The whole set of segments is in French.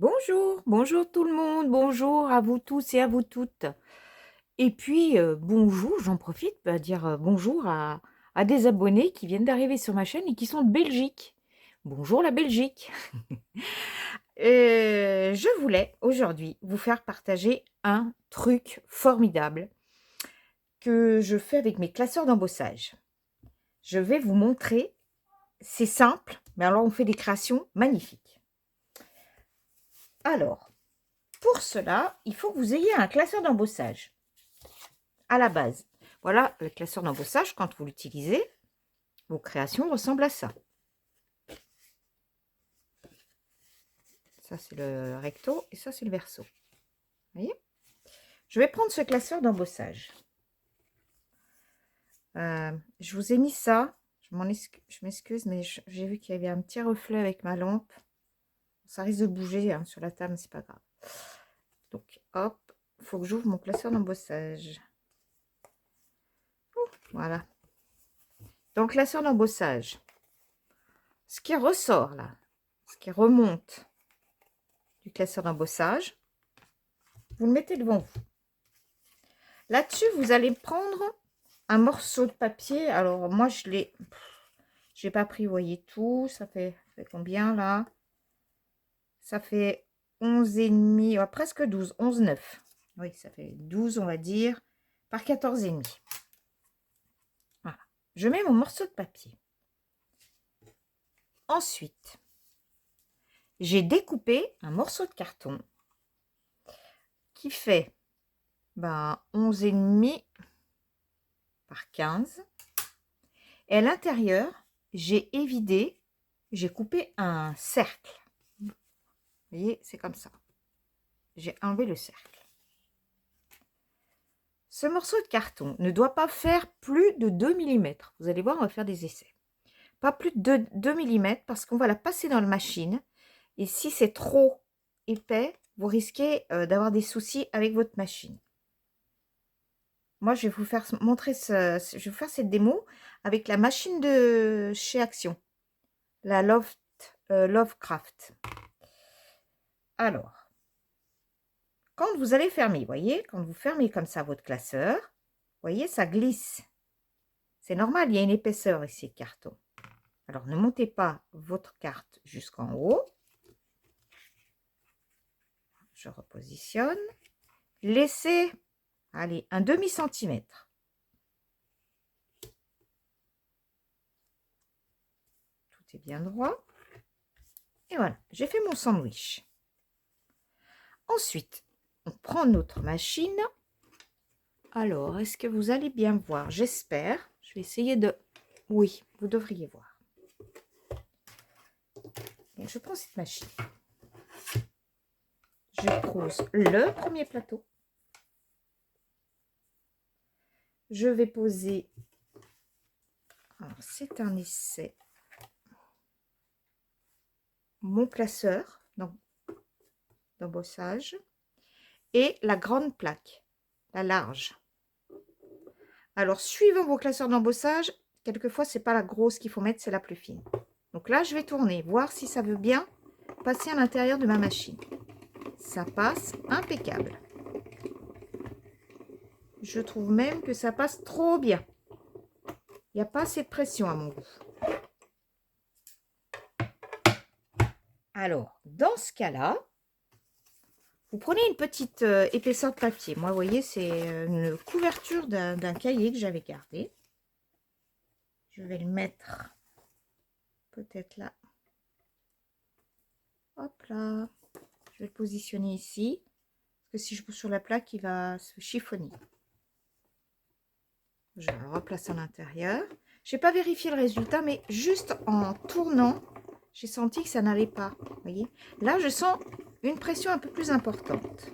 Bonjour, bonjour tout le monde, bonjour à vous tous et à vous toutes. Et puis, bonjour, j'en profite pour dire bonjour à des abonnés qui viennent d'arriver sur ma chaîne et qui sont de Belgique. Bonjour la Belgique. Je voulais aujourd'hui vous faire partager un truc formidable que je fais avec mes classeurs d'embossage. Je vais vous montrer, c'est simple, mais alors on fait des créations magnifiques. Alors, pour cela, il faut que vous ayez un classeur d'embossage à la base. Voilà, le classeur d'embossage, quand vous l'utilisez, vos créations ressemblent à ça. Ça, c'est le recto et ça, c'est le verso. Vous voyez? Je vais prendre ce classeur d'embossage. Je vous ai mis ça. Je m'excuse, mais j'ai vu qu'il y avait un petit reflet avec ma lampe. Ça risque de bouger hein, sur la table, c'est pas grave. Donc, hop, il faut que j'ouvre mon classeur d'embossage. Voilà. Dans le classeur d'embossage, ce qui ressort là, ce qui remonte du classeur d'embossage, vous le mettez devant vous. Là-dessus, vous allez prendre un morceau de papier. Alors, moi, j'ai pas pris, vous voyez, tout. Ça fait combien, là? Ça fait 11 et demi, presque 12, 11, 9. Oui, ça fait 12, on va dire, par 14 et demi. Voilà. Je mets mon morceau de papier. Ensuite, j'ai découpé un morceau de carton qui fait 11 et demi par 15. Et à l'intérieur, j'ai évidé, j'ai coupé un cercle. Vous voyez, c'est comme ça. J'ai enlevé le cercle. Ce morceau de carton ne doit pas faire plus de 2 mm. Vous allez voir, on va faire des essais. Pas plus de 2 mm parce qu'on va la passer dans la machine. Et si c'est trop épais, vous risquez d'avoir des soucis avec votre machine. Moi, je vais vous faire montrer je vais vous faire cette démo avec la machine de chez Action, la Lovecraft. Alors, quand vous allez fermer, voyez, quand vous fermez comme ça votre classeur, voyez, ça glisse. C'est normal, il y a une épaisseur ici de carton. Alors, ne montez pas votre carte jusqu'en haut. Je repositionne. Laissez, allez, un demi-centimètre. Tout est bien droit. Et voilà, j'ai fait mon sandwich. Ensuite, on prend notre machine. Alors, est-ce que vous allez bien voir? J'espère. Je vais essayer de... Oui, vous devriez voir. Donc, je prends cette machine. Je pose le premier plateau. Je vais poser... Alors, c'est un essai. Mon classeur d'embossage et la grande plaque, la large. Alors, suivant vos classeurs d'embossage, quelquefois, c'est pas la grosse qu'il faut mettre, c'est la plus fine. Donc là, je vais tourner, voir si ça veut bien passer à l'intérieur de ma machine. Ça passe impeccable. Je trouve même que ça passe trop bien. Il n'y a pas assez de pression à mon goût. Alors, dans ce cas-là, vous prenez une petite épaisseur de papier. Moi, vous voyez, c'est une couverture d'un cahier que j'avais gardé. Je vais le mettre peut-être là. Hop là. Je vais le positionner ici. Parce que si je pousse sur la plaque, il va se chiffonner. Je le replace à l'intérieur. Je n'ai pas vérifié le résultat, mais juste en tournant, j'ai senti que ça n'allait pas. Vous voyez? Là, je sens une pression un peu plus importante.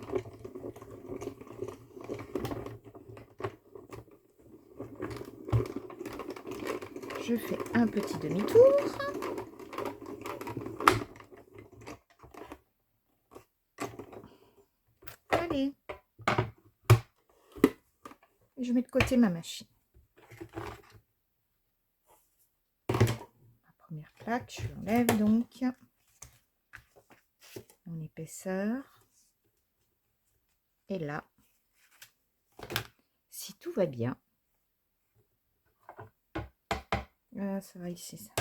Je fais un petit demi-tour. Allez. Et je mets de côté ma machine. La première plaque, je l'enlève donc. On épaisseur. Et là, si tout va bien, ça va ici, ça.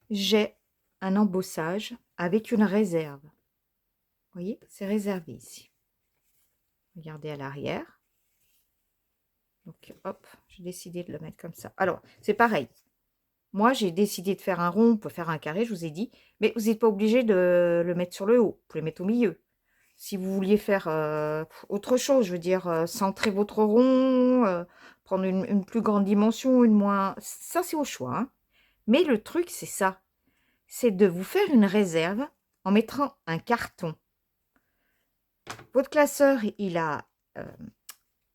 J'ai un embossage avec une réserve. Vous voyez, c'est réservé ici. Regardez à l'arrière. Donc, hop, j'ai décidé de le mettre comme ça. Alors, c'est pareil. Moi, j'ai décidé de faire un rond, on peut faire un carré, je vous ai dit. Mais vous n'êtes pas obligé de le mettre sur le haut. Vous pouvez le mettre au milieu. Si vous vouliez faire autre chose, je veux dire, centrer votre rond, prendre une plus grande dimension, une moins... Ça, c'est au choix. Hein. Mais le truc, c'est ça. C'est de vous faire une réserve en mettant un carton. Votre classeur, il a...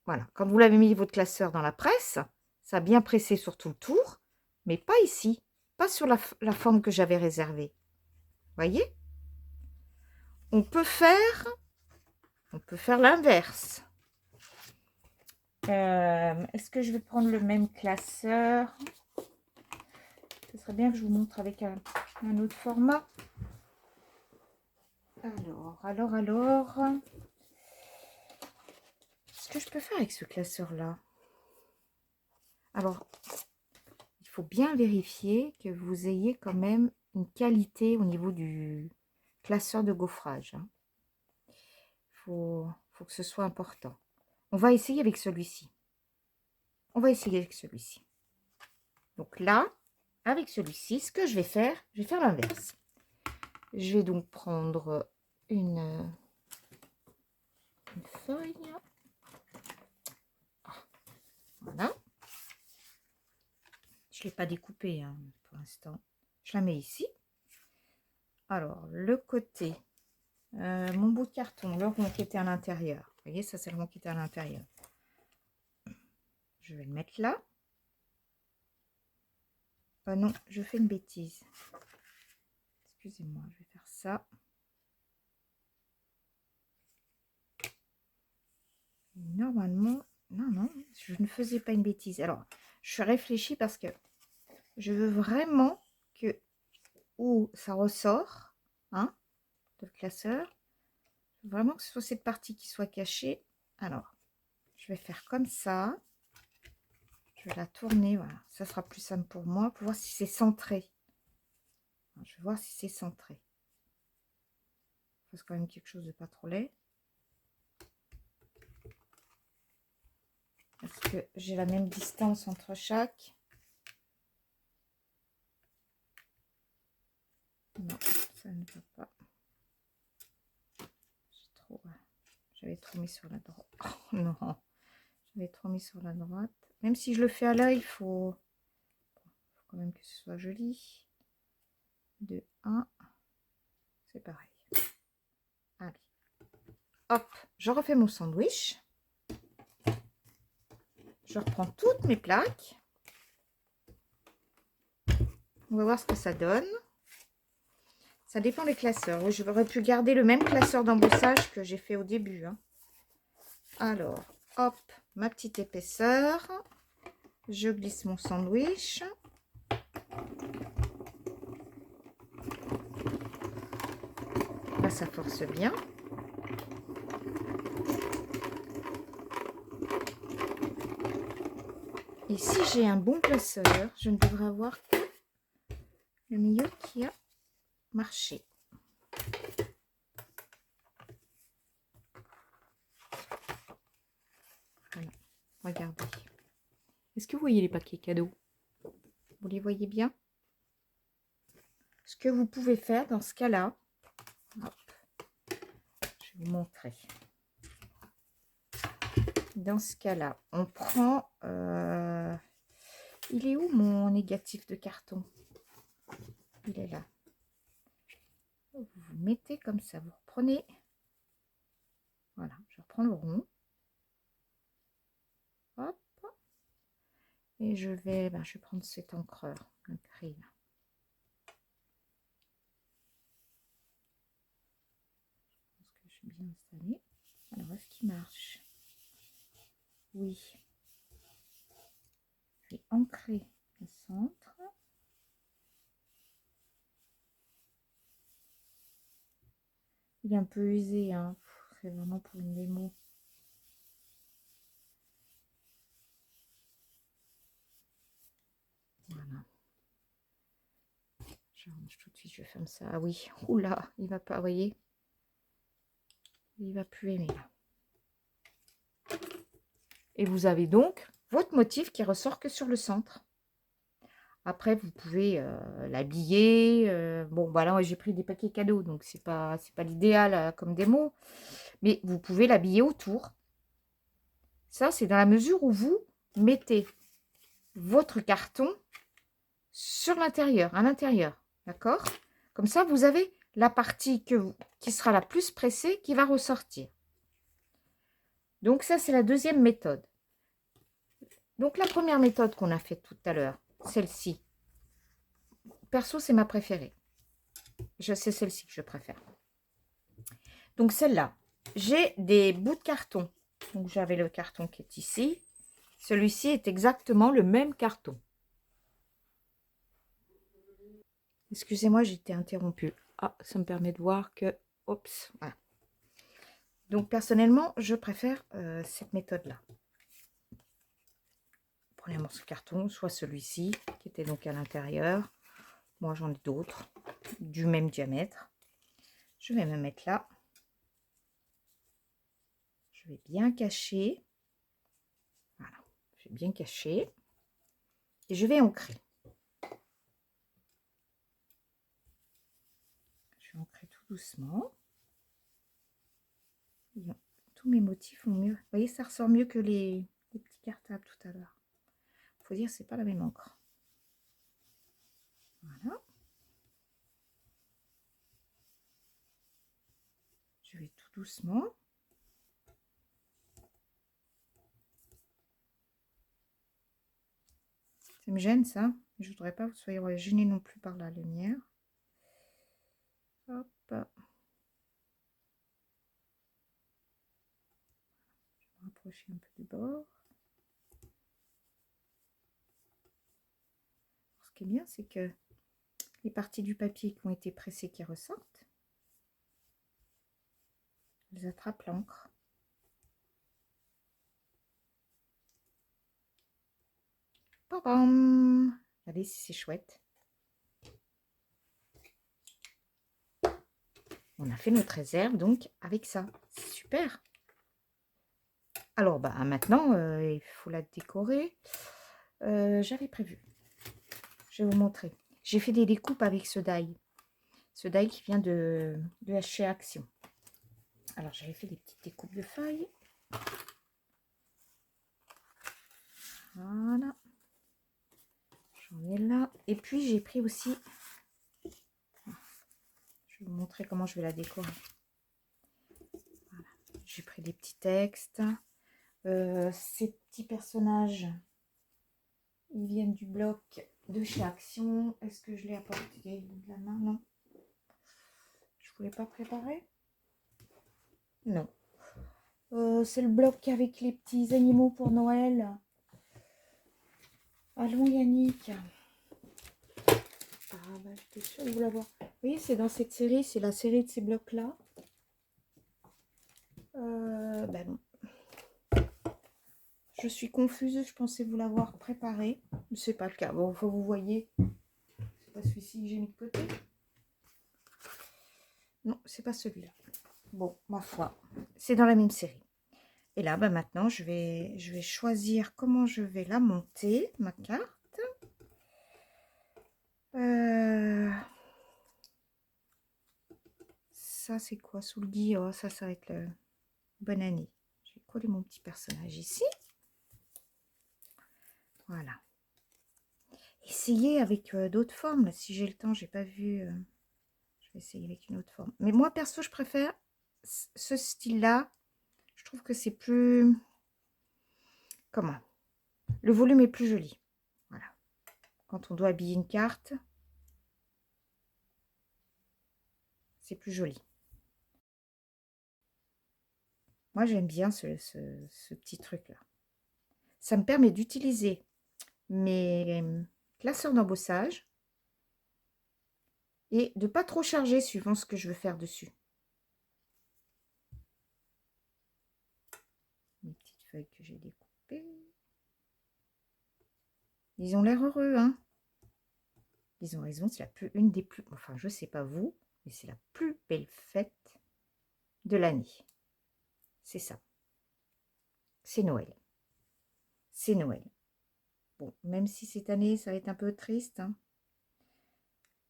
voilà, quand vous l'avez mis, votre classeur, dans la presse, ça a bien pressé sur tout le tour, mais pas ici, pas sur la forme que j'avais réservée. Voyez? On peut faire l'inverse. Est-ce que je vais prendre le même classeur? Ce serait bien que je vous montre avec un autre format. Alors. Ce que je peux faire avec ce classeur-là? Alors, il faut bien vérifier que vous ayez quand même une qualité au niveau du classeur de gaufrage. Hein. Faut que ce soit important. On va essayer avec celui-ci. Donc là, avec celui-ci, ce que je vais faire l'inverse. Je vais donc prendre une feuille. Voilà. Je ne l'ai pas découpée hein, pour l'instant. Je la mets ici. Alors, le côté, mon bout de carton, le rond qui était à l'intérieur. Vous voyez, ça c'est le rond qui était à l'intérieur. Je vais le mettre là. Non, je fais une bêtise. Excusez-moi, je vais faire ça. Normalement, non, je ne faisais pas une bêtise. Alors, je réfléchis parce que je veux vraiment que où ça ressort, hein, le classeur, vraiment que ce soit cette partie qui soit cachée. Alors, je vais faire comme ça. Je vais la tourner, voilà. Ça sera plus simple pour moi, pour voir si c'est centré. Je vais voir si c'est centré. Il faut quand même quelque chose de pas trop laid. Parce que j'ai la même distance entre chaque. Non, ça ne va pas. J'avais trop mis sur la droite. Oh, non, j'avais trop mis sur la droite. Même si je le fais à l'œil, il faut quand même que ce soit joli. 2, 1. C'est pareil. Allez. Hop, je refais mon sandwich. Je reprends toutes mes plaques. On va voir ce que ça donne. Ça dépend des classeurs. Oui, j'aurais pu garder le même classeur d'embossage que j'ai fait au début. Hein. Alors, hop, ma petite épaisseur. Je glisse mon sandwich. Là, ça force bien. Et si j'ai un bon classeur, je ne devrais avoir que le milieu qui a marché. Voilà. Regardez. Est-ce que vous voyez les paquets cadeaux? Vous les voyez bien? Ce que vous pouvez faire dans ce cas-là, je vais vous montrer. Dans ce cas-là, on prend... il est où mon négatif de carton? Il est là. Vous mettez comme ça, vous reprenez... Voilà, je reprends le rond. Hop. Et je vais prendre cet encreur, le gris. Je pense que je suis bien installée. Alors, est-ce qu'il marche? Oui. Je vais ancrer le centre. Il est un peu usé, hein. C'est vraiment pour une démo. Voilà. Je range tout de suite, je ferme ça. Ah oui, oula, il va pas, vous voyez. Il va plus aimer là. Et vous avez donc votre motif qui ressort que sur le centre. Après, vous pouvez l'habiller. Bon, voilà, moi j'ai pris des paquets cadeaux, donc c'est pas l'idéal comme démo. Mais vous pouvez l'habiller autour. Ça, c'est dans la mesure où vous mettez votre carton sur l'intérieur, à l'intérieur. D'accord? Comme ça, vous avez la partie qui sera la plus pressée qui va ressortir. Donc ça, c'est la deuxième méthode. Donc la première méthode qu'on a faite tout à l'heure, celle-ci. Perso, c'est ma préférée. C'est celle-ci que je préfère. Donc celle-là, j'ai des bouts de carton. Donc j'avais le carton qui est ici. Celui-ci est exactement le même carton. Excusez-moi, j'ai été interrompue. Ah, ça me permet de voir que... Oups, voilà. Donc personnellement, je préfère cette méthode-là. Prenez un morceau de carton, soit celui-ci, qui était donc à l'intérieur. Moi, j'en ai d'autres, du même diamètre. Je vais me mettre là. Je vais bien cacher. Voilà, je vais bien cacher. Et je vais ancrer. Je vais ancrer tout doucement. Et tous mes motifs vont mieux. Vous voyez, ça ressort mieux que les petits cartables tout à l'heure. Il faut dire, c'est pas la même encre. Voilà. Je vais tout doucement. Ça me gêne ça. Je voudrais pas que vous soyez gênés non plus par la lumière. Hop. Je vais me rapprocher un peu du bord. Ce qui est bien, c'est que les parties du papier qui ont été pressées qui ressortent, elles attrapent l'encre. Regardez si c'est chouette. On a fait notre réserve donc avec ça. C'est super. Alors bah maintenant, il faut la décorer. J'avais prévu. Je vais vous montrer. J'ai fait des découpes avec ce die. Ce die qui vient de chez Action. Alors j'avais fait des petites découpes de feuilles. Voilà. J'en ai là. Et puis j'ai pris aussi... Je vais vous montrer comment je vais la décorer. Voilà. J'ai pris des petits textes. Ces petits personnages, ils viennent du bloc de chez Action. Est-ce que je l'ai apporté de la main? Non. Je voulais pas préparer. Non. C'est le bloc avec les petits animaux pour Noël. Allons Yannick. Ah bah j'étais sûre de vous l'avoir. Vous voyez, c'est dans cette série, c'est la série de ces blocs-là. Bah non. Je suis confuse, je pensais vous l'avoir préparé. Mais c'est pas le cas. Bon, faut vous voyez. C'est pas celui-ci que j'ai mis de côté. Non, c'est pas celui-là. Bon, ma foi, c'est dans la même série. Et là, bah maintenant, je vais choisir comment je vais la monter, ma carte. Ça, c'est quoi? Sous le gui, oh, ça va être le bonne année. Je vais coller mon petit personnage ici. Voilà. Essayez avec d'autres formes. Là, si j'ai le temps, j'ai pas vu. Je vais essayer avec une autre forme. Mais moi, perso, je préfère ce style-là. Je trouve que c'est plus... Comment? Le volume est plus joli. Voilà. Quand on doit habiller une carte, c'est plus joli. Moi, j'aime bien ce petit truc-là. Ça me permet d'utiliser mes classeurs d'embossage et de pas trop charger suivant ce que je veux faire dessus. feuilles que j'ai découpées. Ils ont l'air heureux, hein. Ils ont raison, c'est une des plus... Enfin, je sais pas vous, mais c'est la plus belle fête de l'année. C'est ça. C'est Noël. C'est Noël. Bon, même si cette année, ça va être un peu triste, hein.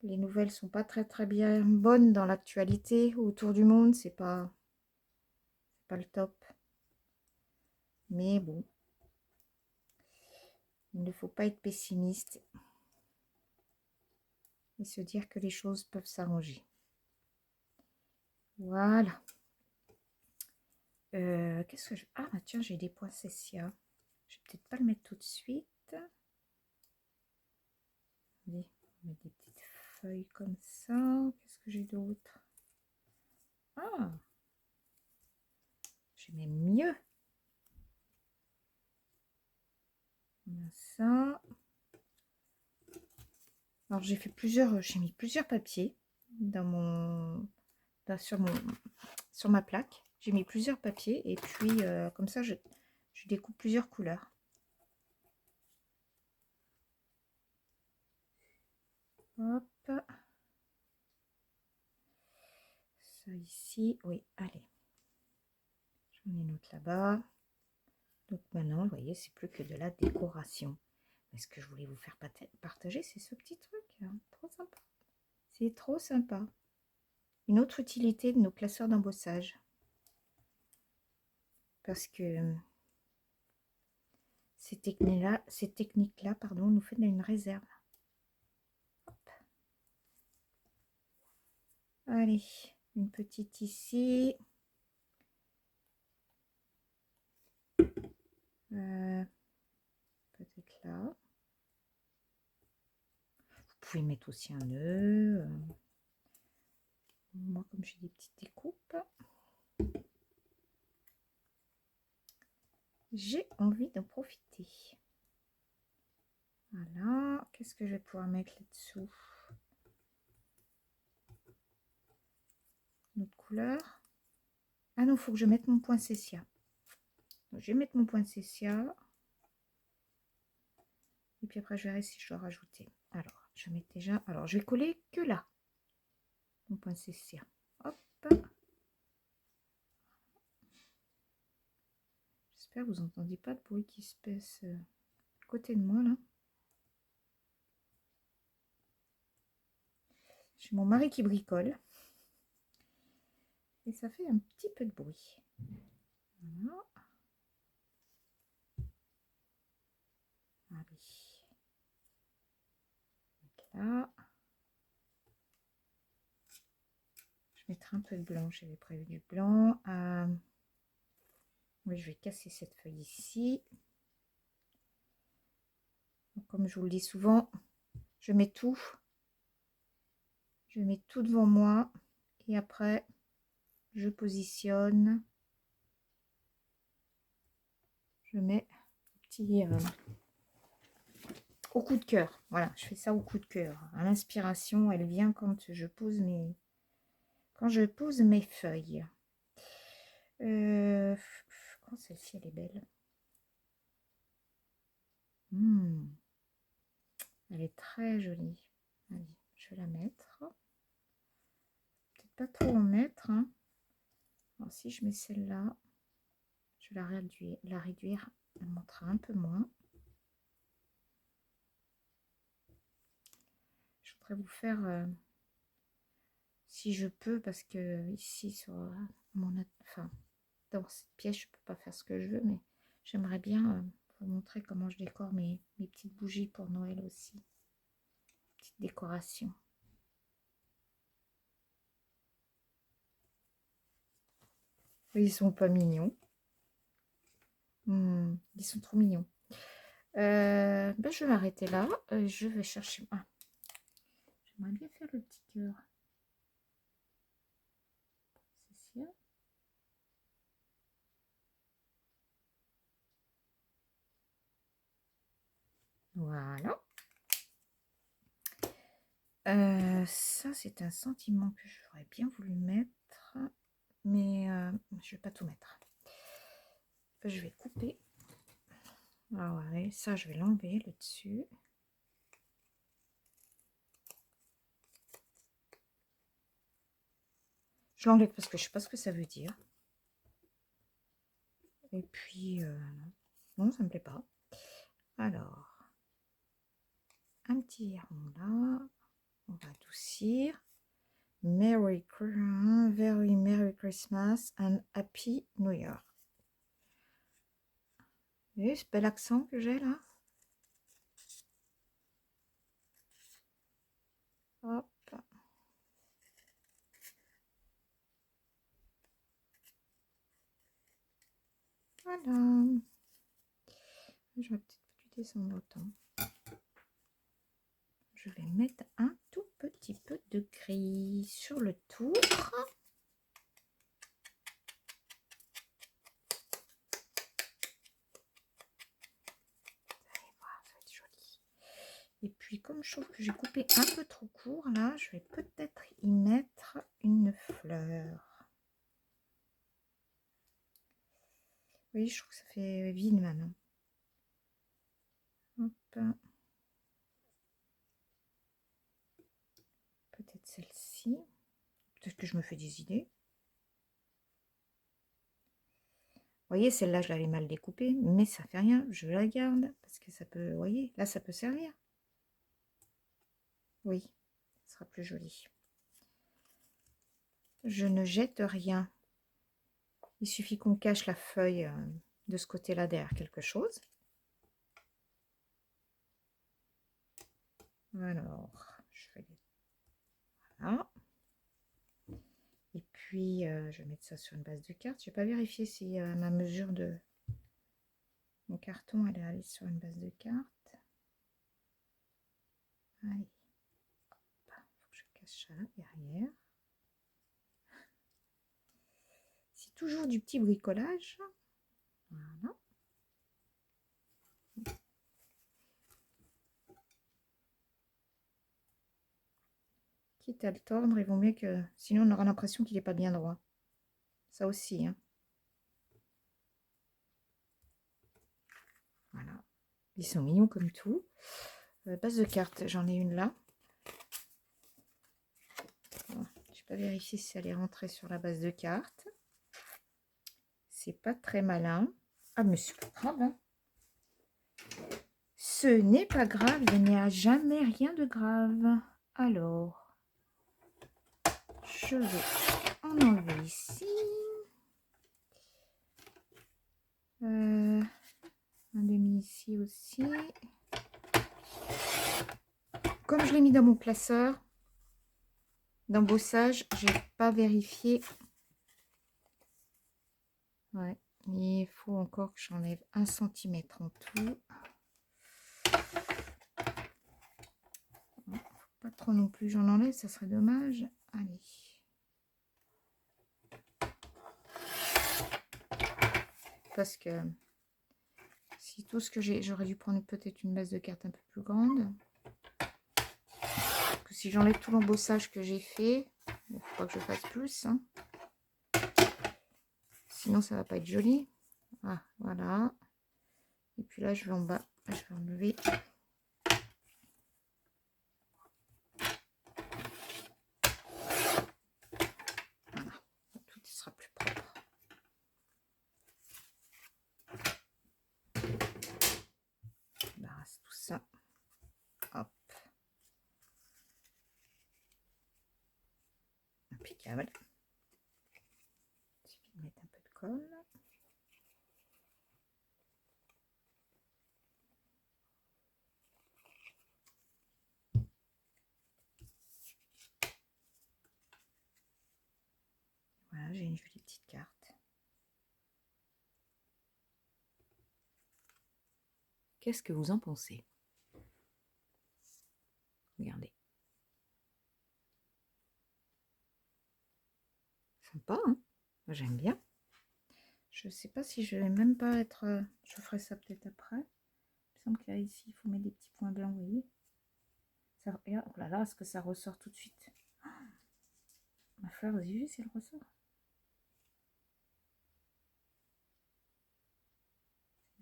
Les nouvelles sont pas très bien bonnes dans l'actualité autour du monde. C'est pas le top. Mais bon, il ne faut pas être pessimiste et se dire que les choses peuvent s'arranger. Voilà. Qu'est-ce que je... Ah, bah tiens, j'ai des poinsettias. Je vais peut-être pas le mettre tout de suite. Allez, on met des petites feuilles comme ça. Qu'est-ce que j'ai d'autre? Ah, j'ai même mieux. On a ça. Alors j'ai mis plusieurs papiers sur ma plaque. J'ai mis plusieurs papiers et puis comme ça je découpe plusieurs couleurs. Hop. Ça ici, oui, allez. J'en ai une autre là-bas. Donc maintenant, vous voyez, c'est plus que de la décoration. Mais ce que je voulais vous faire partager, c'est ce petit truc. Hein. Trop sympa. C'est trop sympa. Une autre utilité de nos classeurs d'embossage. Parce que ces techniques-là, pardon, nous font une réserve. Hop. Allez, une petite ici. Peut-être là. Vous pouvez mettre aussi un nœud. Moi, comme j'ai des petites découpes, j'ai envie d'en profiter. Voilà. Qu'est-ce que je vais pouvoir mettre là-dessous? Une autre couleur. Ah non, il faut que je mette mon poinsettia. Donc, je vais mettre mon poinsettia. Et puis après, je verrai si je dois rajouter. Alors, je mets déjà... Alors, je vais coller que là. Mon poinsettia. Hop. J'espère que vous n'entendez pas de bruit qui se passe à côté de moi, là. J'ai mon mari qui bricole. Et ça fait un petit peu de bruit. Voilà. Allez. Là. Je mettrai un peu de blanc. J'avais prévu du blanc. Oui, je vais casser cette feuille ici. Donc, comme je vous le dis souvent, je mets tout. Je mets tout devant moi. Et après, je positionne. Je mets petit... au coup de cœur. Voilà, je fais ça au coup de cœur. L'inspiration, elle vient quand je pose mes feuilles. Oh, celle-ci, elle est belle. Elle est très jolie. Allez, je vais la mettre. Peut-être pas trop en mettre. Hein. Alors, si je mets celle-là, je vais la réduire. Elle montrera un peu moins. Je voudrais vous faire, si je peux, parce que ici, sur enfin, dans cette pièce, je peux pas faire ce que je veux, mais j'aimerais bien vous montrer comment je décore mes petites bougies pour Noël aussi. Petite décoration. Ils sont pas mignons. Ils sont trop mignons. Ben, je vais m'arrêter là. Je vais chercher... Ah, j'aimerais bien faire le petit cœur. C'est ça. Voilà. Ça, c'est un sentiment que j'aurais bien voulu mettre. Mais je vais pas tout mettre. je vais couper. Ah ouais, ça, je vais l'enlever le dessus. Je l'enlève parce que je sais pas ce que ça veut dire. Et puis, non, ça me plaît pas. Alors, un petit rond là. On va adoucir. Very Merry Christmas and Happy New Year. Vous voyez ce bel accent que j'ai là? Hop. Voilà. J'aurais peut-être dû descendre autant. Je vais mettre un tout petit peu de gris sur le tour. Et puis, comme je trouve que j'ai coupé un peu trop court, là, je vais peut-être y mettre une fleur. Oui, je trouve que ça fait vide maintenant. Hop. Peut-être celle-ci. Peut-être que je me fais des idées. Vous voyez, celle-là, je l'avais mal découpée, mais ça fait rien. Je la garde parce que ça peut, vous voyez, là, ça peut servir. Oui, ce sera plus joli. Je ne jette rien. Il suffit qu'on cache la feuille de ce côté-là derrière quelque chose. Alors, je vais... Voilà. Et puis, je vais mettre ça sur une base de carte. Je n'ai pas vérifié si ma mesure de mon carton allait aller sur une base de carte. Allez. Hop. Faut que je cache ça derrière. C'est toujours du petit bricolage. Voilà. Quitte à le tordre, il vaut mieux que... Sinon, on aura l'impression qu'il n'est pas bien droit. Ça aussi, hein. Voilà. Ils sont mignons comme tout. Base de carte, j'en ai une là. Je n'ai pas vérifié si elle est rentrée sur la base de carte. C'est pas très malin. Ah, mais c'est pas grave, hein. Ce n'est pas grave, il n'y a jamais rien de grave. Alors, je vais en enlever ici. Un demi ici aussi. Comme je l'ai mis dans mon classeur d'embossage, je n'ai pas vérifié. Ouais, il faut encore que j'enlève 1 cm en tout. Faut pas trop non plus, j'en enlève, ça serait dommage. Allez. Parce que si tout ce que j'ai, j'aurais dû prendre peut-être une base de carte un peu plus grande. Parce que si j'enlève tout l'embossage que j'ai fait, il ne faut pas que je fasse plus. Hein. Sinon, ça va pas être joli. Ah, voilà. Et puis là, je vais en bas. Je vais enlever. Voilà. Tout sera plus propre. Je débarrasse tout ça. Hop. Impeccable. Il suffit de mettre un peu de colle. Voilà, j'ai une jolie petite carte. Qu'est-ce que vous en pensez? Regardez. Sympa, hein? J'aime bien. Je sais pas si je vais même pas être... je ferai ça peut-être après. Il me semble qu'il y a ici, il faut mettre des petits points blancs, vous voyez. Ça, oh là là, est-ce que ça ressort tout de suite? Ma fleur, vous avez vu si elle ressort?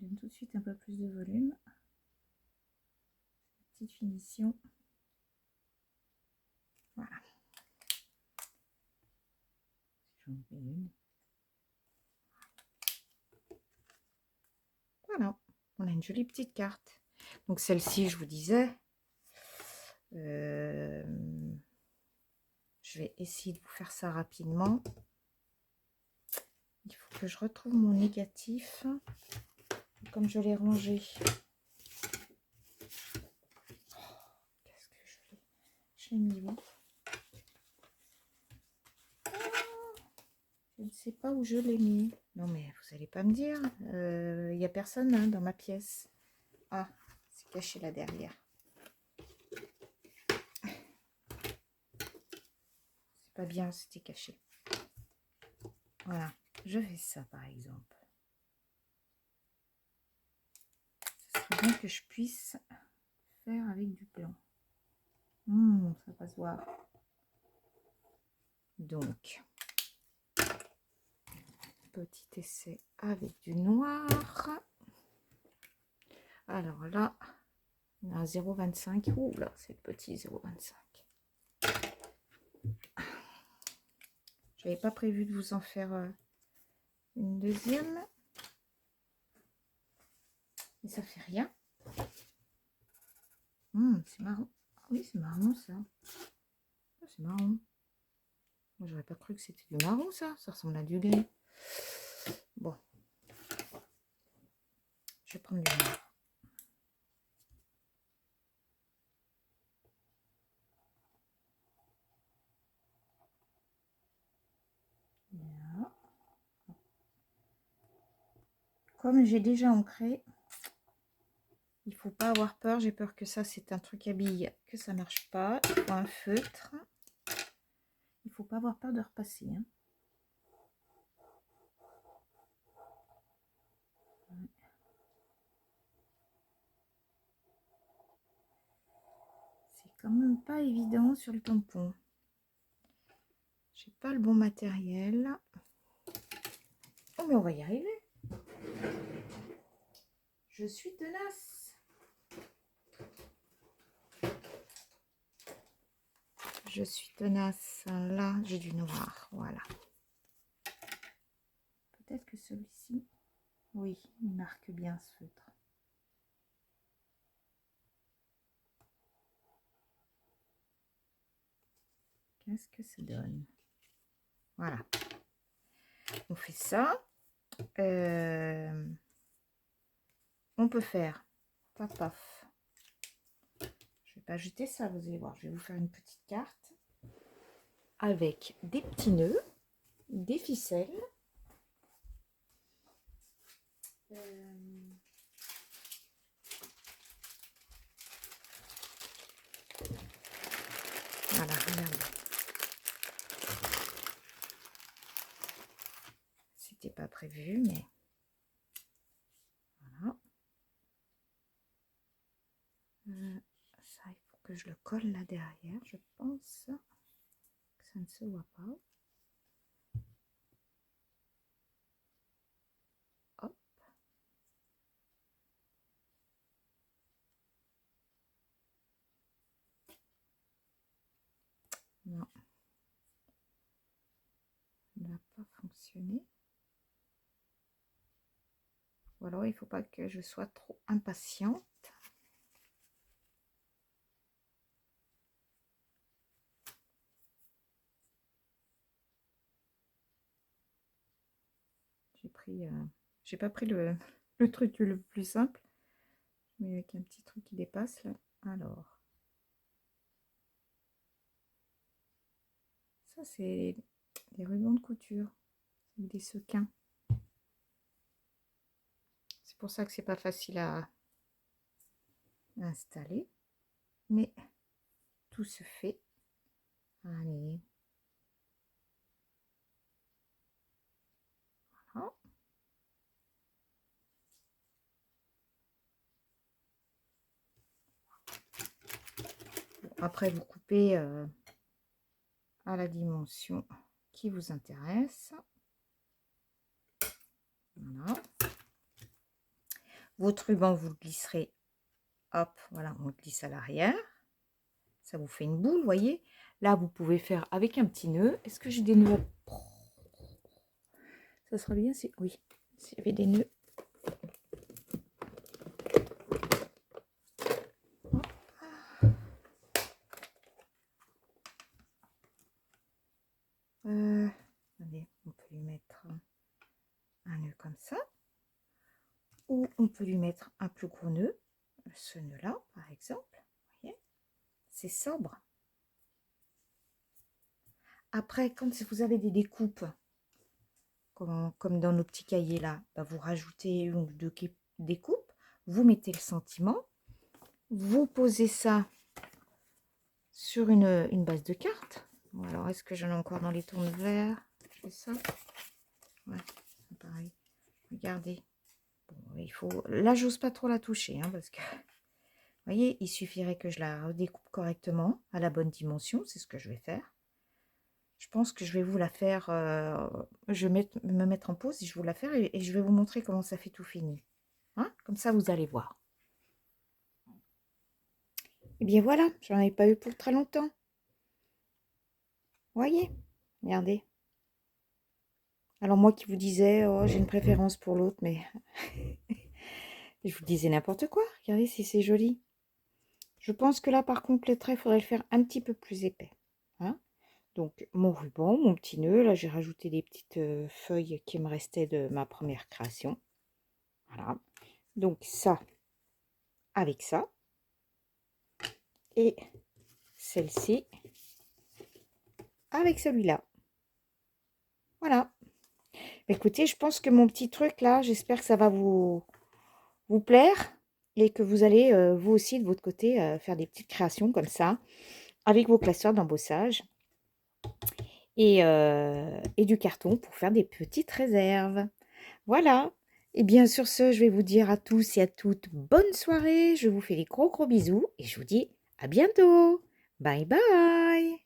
donne tout de suite un peu plus de volume. Petite finition. Voilà. J'en mets une. Voilà, on a une jolie petite carte. Donc celle-ci, je vous disais, je vais essayer de vous faire ça rapidement. Il faut que je retrouve mon négatif, comme je l'ai rangé. Qu'est-ce que je l'ai mis où? Je ne sais pas où je l'ai mis. Non mais vous n'allez pas me dire, il n'y a personne hein, dans ma pièce. Ah, c'est caché là derrière. C'est pas bien, c'était caché. Voilà, je fais ça par exemple. Ce serait bien que je puisse faire avec du blanc. Ça va se voir. Donc, petit essai avec du noir. Alors là, on a 0,25. Ouh là, c'est le petit 0,25. J'avais pas prévu de vous en faire une deuxième. Mais ça fait rien. C'est marrant. Oui, c'est marrant ça. C'est marrant. Moi, j'aurais pas cru que c'était du marron ça. Ça ressemble à du gris. Bon. Je vais prendre du noir. Voilà. Comme j'ai déjà ancré, il faut pas avoir peur. J'ai peur que ça, c'est un truc à billes, que ça marche pas. Il faut un feutre. Il faut pas avoir peur de repasser. Hein. C'est quand même pas évident sur le tampon. J'ai pas le bon matériel. Oh mais on va y arriver. Je suis tenace. Je suis tenace. Là, j'ai du noir. Voilà. Peut-être que celui-ci, oui, il marque bien ce feutre. Qu'est-ce que ça donne? Voilà. On fait ça. On peut faire paf paf. Je vais pas jeter ça, vous allez voir. Je vais vous faire une petite carte avec des petits nœuds, des ficelles. Voilà, regardez. C'était pas prévu, mais voilà. Ça, il faut que je le colle là derrière. Je pense que ça ne se voit pas. Hop. Non. Ça ne va pas fonctionner. Ou alors il ne faut pas que je sois trop impatiente. J'ai pas pris le truc le plus simple, mais avec un petit truc qui dépasse là. Alors, ça c'est des rubans de couture, des sequins. C'est pour ça que c'est pas facile à installer, mais tout se fait. Allez. Voilà. Après, vous coupez à la dimension qui vous intéresse. Voilà. Votre ruban, vous le glisserez. Hop, voilà, on le glisse à l'arrière. Ça vous fait une boule, voyez. Là, vous pouvez faire avec un petit nœud. Est-ce que j'ai des nœuds Ça sera bien si... Oui, s'il y avait des nœuds. Attendez, on peut lui mettre un nœud comme ça. Ou on peut lui mettre un plus gros nœud. Ce nœud-là, par exemple. Voyez, c'est sobre. Après, quand vous avez des découpes, comme dans nos petits cahiers là, bah, vous rajoutez une ou deux découpes, vous mettez le sentiment, vous posez ça sur une base de cartes. Bon, alors, est-ce que j'en ai encore dans les tournes verts? Je fais ça. Ouais, pareil. Regardez. Bon, il faut... Là, j'ose pas trop la toucher, hein, parce que... Vous voyez, il suffirait que je la redécoupe correctement, à la bonne dimension. C'est ce que je vais faire. Je pense que je vais vous la faire... je vais me mettre en pause et je vais vous la faire et je vais vous montrer comment ça fait tout fini. Hein? Comme ça, vous allez voir. Et bien voilà, j'en avais pas eu pour très longtemps. Voyez, regardez. Alors moi qui vous disais, oh, j'ai une préférence pour l'autre, mais je vous disais n'importe quoi. Regardez si c'est joli. Je pense que là, par contre, le trait, il faudrait le faire un petit peu plus épais. Hein? Donc, mon ruban, mon petit nœud. Là, j'ai rajouté des petites feuilles qui me restaient de ma première création. Voilà. Donc, ça, avec ça. Et celle-ci, avec celui-là. Voilà. Écoutez, je pense que mon petit truc, là, j'espère que ça va vous plaire. Et que vous allez, vous aussi, de votre côté, faire des petites créations comme ça. Avec vos classeurs d'embossage. Et du carton pour faire des petites réserves. Voilà. Et bien sur ce, je vais vous dire à tous et à toutes bonne soirée. Je vous fais des gros bisous et je vous dis à bientôt. Bye bye.